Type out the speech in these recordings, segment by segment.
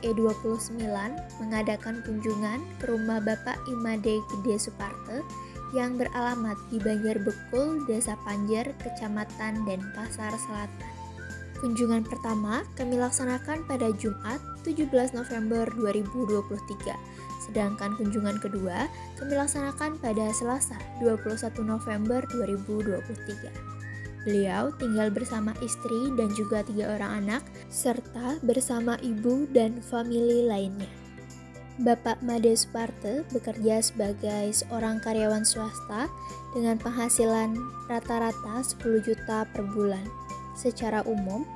ke-29 mengadakan kunjungan ke rumah Bapak Imade Gede Suparte yang beralamat di Banjarbekul, Desa Panjer, Kecamatan Denpasar Selatan. Kunjungan pertama kami laksanakan pada Jumat 17 November 2023, sedangkan kunjungan kedua kami laksanakan pada Selasa 21 November 2023. Beliau tinggal bersama istri dan juga 3 orang anak, serta bersama ibu dan famili lainnya. Bapak Made Suparte bekerja sebagai seorang karyawan swasta dengan penghasilan rata-rata 10 juta per bulan. Secara umum,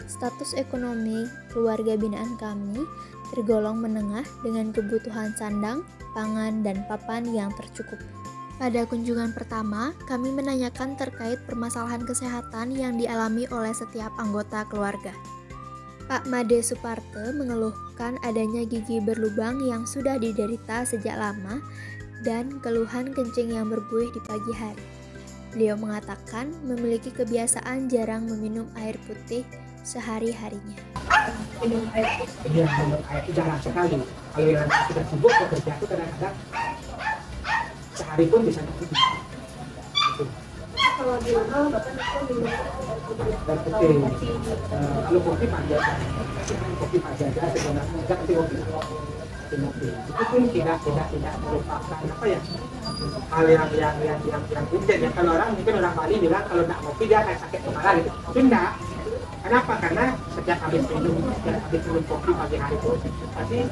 status ekonomi keluarga binaan kami tergolong menengah dengan kebutuhan sandang, pangan, dan papan yang tercukupi. Pada kunjungan pertama, kami menanyakan terkait permasalahan kesehatan yang dialami oleh setiap anggota keluarga. Pak Made Suparte mengeluhkan adanya gigi berlubang yang sudah diderita sejak lama dan keluhan kencing yang berbuih di pagi hari. Beliau mengatakan memiliki kebiasaan jarang meminum air putih sehari-harinya. Minum air itu jarang sekali. Kalau yang kita sibuk bekerja itu kadang-kadang sehari pun bisa gitu. Kalau di rumah Bapak minum air putih. Kalau kopi pagi aja sebenarnya enggak kopi. Itu pun tidak merupakan apa ya, hal yang urgent ya. Kalau orang Bali bilang kalau nggak kopi dia kayak sakit kepala gitu. Tapi enggak. Kenapa? Karena setiap habis minum kopi pagi hari itu pasti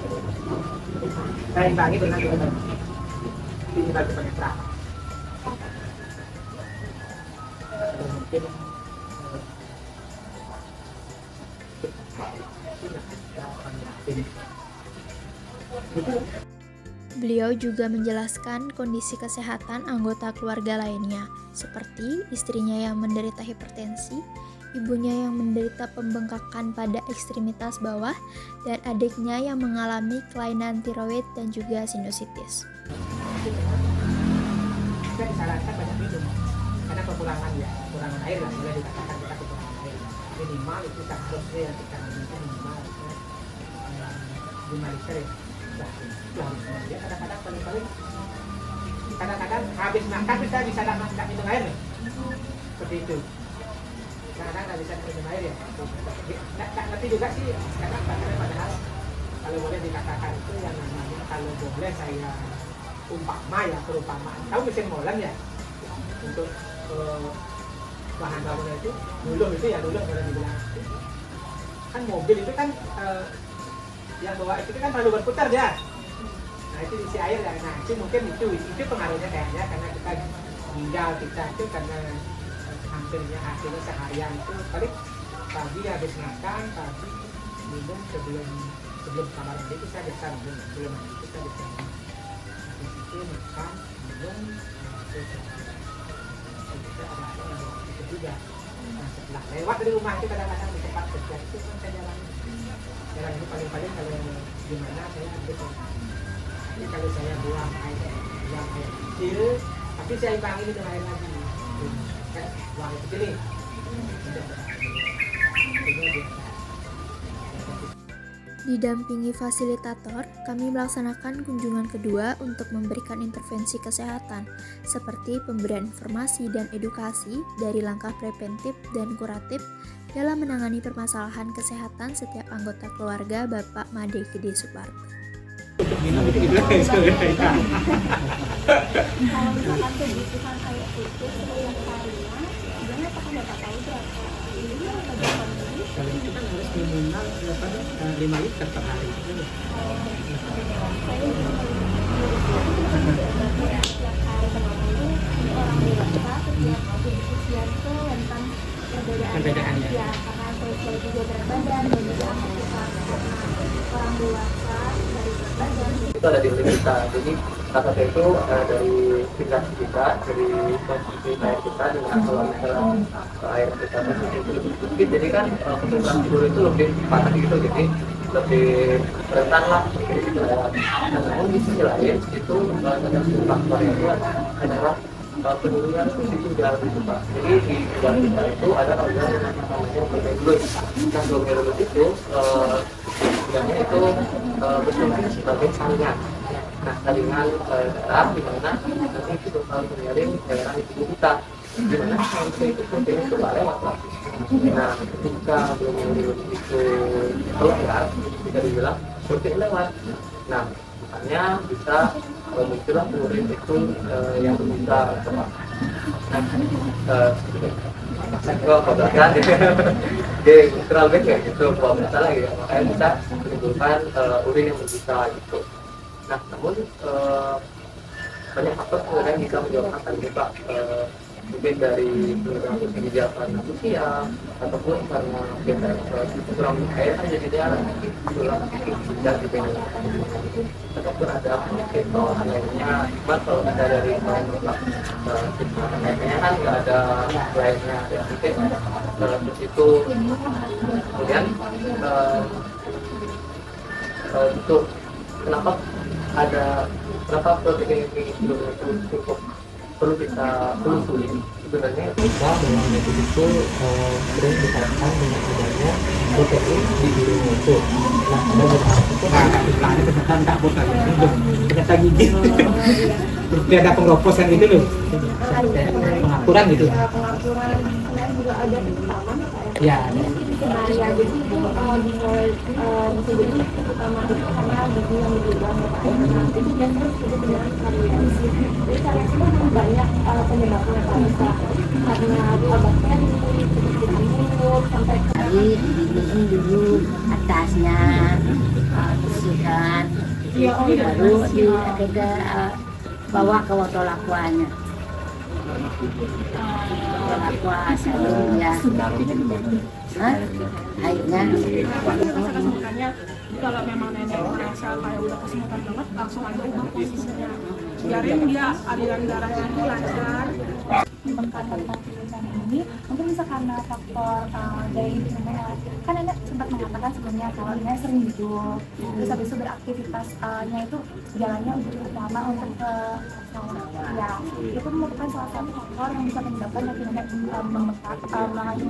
saya imbangi dengan ini bagi penetraan. Mungkin Beliau juga menjelaskan kondisi kesehatan anggota keluarga lainnya, seperti istrinya yang menderita hipertensi, ibunya yang menderita pembengkakan pada ekstremitas bawah, dan adiknya yang mengalami kelainan tiroid dan juga sinusitis. Kita disarankan banyak minum karena kekurangan air lah, boleh dikatakan kita kekurangan air minimal itu seharusnya yang kita minum minimal 5 liter ya. Ya kadang-kadang paling habis makan kita bisa nggak minum air nih, seperti itu. Kadang-kadang nggak bisa minum air ya. Nggak ngerti juga sih sekarang padahal kalau boleh dikatakan itu yang namanya, kalau boleh saya perumpamaan. Tahu mesin molen ya untuk bahan bangunan itu, dulu kalau dibilang kan mobil itu kan yang bawa itu kan terlalu berputar ya. Nah itu isi air ya. Nah itu mungkin itu pengaruhnya kayaknya, karena kita ginjal kita itu karena hasilnya seharian itu paling pagi habis makan, pagi minum sebelum kamar mandi kita biasa minum, sebelum mandi kita biasa minum. Itu makan, minum, kita ada yang bawa itu juga. Nah setelah lewat dari rumah itu kadang-kadang di tempat kerja itu kan saya jalan itu paling-paling kalau gimana saya ambil. Ini kalau saya buang air kecil, tapi saya imbangi dengan air lagi. Buang air kecil nih. Didampingi fasilitator, kami melaksanakan kunjungan kedua untuk memberikan intervensi kesehatan, seperti pemberian informasi dan edukasi dari langkah preventif dan kuratif dalam menangani permasalahan kesehatan setiap anggota keluarga Bapak Made Gede Suparte. Kalau misalkan kebutuhan air putih setiap harinya, sebenarnya apakah Bapak tahu berapa ini atau berapa ini? Kalau itu kan harus minimal 5 liter per hari. Saya setiap hari menemui orang dewasa setiap usia itu tentang perbedaan ya, karena saya juga berat badan dan juga anak kita karena orang dewasa dari berat badan itu ada di kita. Jadi kata itu dari tingkat kita, dari konsumsi air kita dengan kalau misalnya air kita konsumsi lebih sedikit, jadi kan kesulitan tidur itu lebih parah gitu, jadi lebih rentan lah. Namun di sisi lain itu salah satu faktor itu adalah penurunan fungsi ginjal gitu Pak. Jadi di ginjal kita itu ada organ yang namanya glomerulus. Nah glomerulus itu sebenarnya itu berfungsi sebagai saringan. Nah saringan darah di mana nanti itu bakal menyaring daerah di tubuh kita. Di mana itu protein itu nggak lewat Pak. Nah ketika glomerulus itu keluar, bisa dibilang protein lewat. Nah makanya bisa muncullah urin itu yang besar Pak. Nah kebetulan jadi kurang lebih kayak gitu kalau misalnya ya makanya bisa menimbulkan urin yang berbisa gitu. Nah namun banyak faktor yang bisa menyebabkan tadi Pak, mungkin dari penurunan fungsi ginjal karena usia ataupun karena kita kurang air kan jadi dia tulang ginjal di bawah ataupun ada keto lainnya. Cuma kalau kita dari kayaknya kan nggak ada lainnya ya mungkin terus itu kemudian untuk kenapa protein ini cukup perlu kita telusuri. Sebenarnya kita dalam metode itu sering dikaitkan dengan adanya protein di diri itu. Nah ada beberapa itu sebelahnya ternyata tak bosan ternyata gigi seperti ada pengeropos yang itu loh, pengaturan gitu pengaturan juga ada pertama ya. Nah ya jadi itu dimulai bisa jadi pertama itu karena gigi yang dibilang nah itu dan terus itu dengan variasi. Jadi variasi itu banyak penyebabnya bisa karena bakteri seperti mulut sampai Jadi dibikin dulu atasnya bersihkan, baru kita bawa ke botol aquanya. Botol aqua sabunnya, airnya. Makanya kalau memang nenek merasa kayak udah kesehatan banget, langsung aja ubah posisinya. Biarin dia aliran darahnya itu lancar. Karena ini mungkin bisa karena faktor dari nenek kan nenek sempat mengatakan sebelumnya kalau nenek sering duduk terus habis itu beraktivitasnya itu jalannya lebih lama untuk ke ya itu merupakan salah satu faktor yang bisa menyebabkan nyaki nenek membengkak mengalami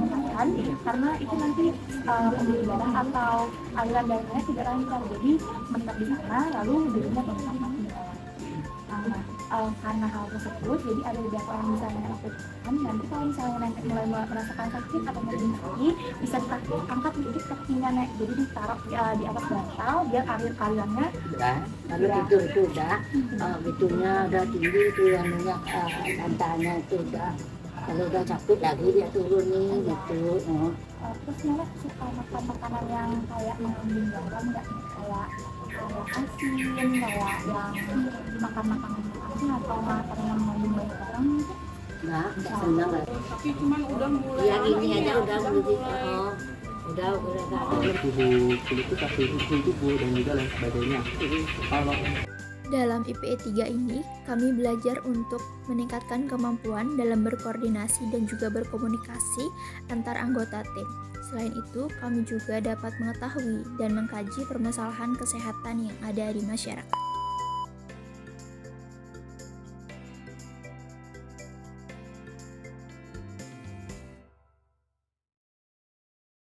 karena itu nanti pembuluh darah atau aliran darahnya tidak lancar jadi menetap di sana lalu dirinya membengkak karena hal tersebut jadi ada beberapa yang bisa nenek lakukan. Nanti kalau misalnya nenek mulai merasakan sakit atau mungkin sakit bisa diangkat sedikit kakinya nenek jadi ditaruh di atas bantal biar alirannya Udah, kalau tidur itu udah, betulnya udah tinggi itu yang minyak bantalnya itu udah. Kalau udah capek lagi dia turun nih gitu. terus nenek suka makan makanan yang kayak mengandung garam nggak kayak asin kayak yang makan makanan asin atau makanan yang mengandung banyak garam gitu? Nggak senang lah. Tapi cuman udah mulai Yang ini aja udah menjadi udah nggak ada. tubuh kulit kita tubuh dan juga lain sebagainya. Kalau Dalam IPE 3 ini, kami belajar untuk meningkatkan kemampuan dalam berkoordinasi dan juga berkomunikasi antar anggota tim. Selain itu, kami juga dapat mengetahui dan mengkaji permasalahan kesehatan yang ada di masyarakat.